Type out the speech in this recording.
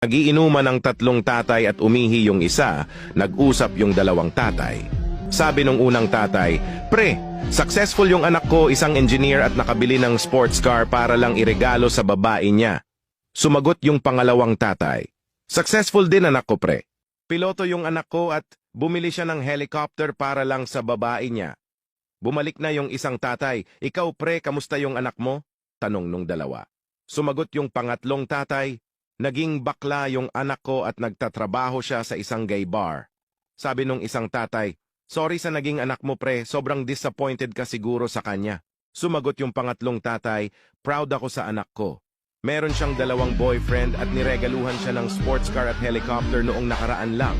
Nagiinuman ang tatlong tatay at umihi yung isa, nag-usap yung dalawang tatay. Sabi nung unang tatay, "Pre, successful yung anak ko, isang engineer at nakabili ng sports car para lang iregalo sa babae niya." Sumagot yung pangalawang tatay, "Successful din anak ko, pre. Piloto yung anak ko at bumili siya ng helicopter para lang sa babae niya." Bumalik na yung isang tatay, "Ikaw pre, kamusta yung anak mo?" Tanong nung dalawa. Sumagot yung pangatlong tatay, "Naging bakla yung anak ko at nagtatrabaho siya sa isang gay bar." Sabi nung isang tatay, "Sorry sa naging anak mo pre, sobrang disappointed ka siguro sa kanya." Sumagot yung pangatlong tatay, "Proud ako sa anak ko. Meron siyang dalawang boyfriend at niregaluhan siya ng sports car at helicopter noong nakaraan lang.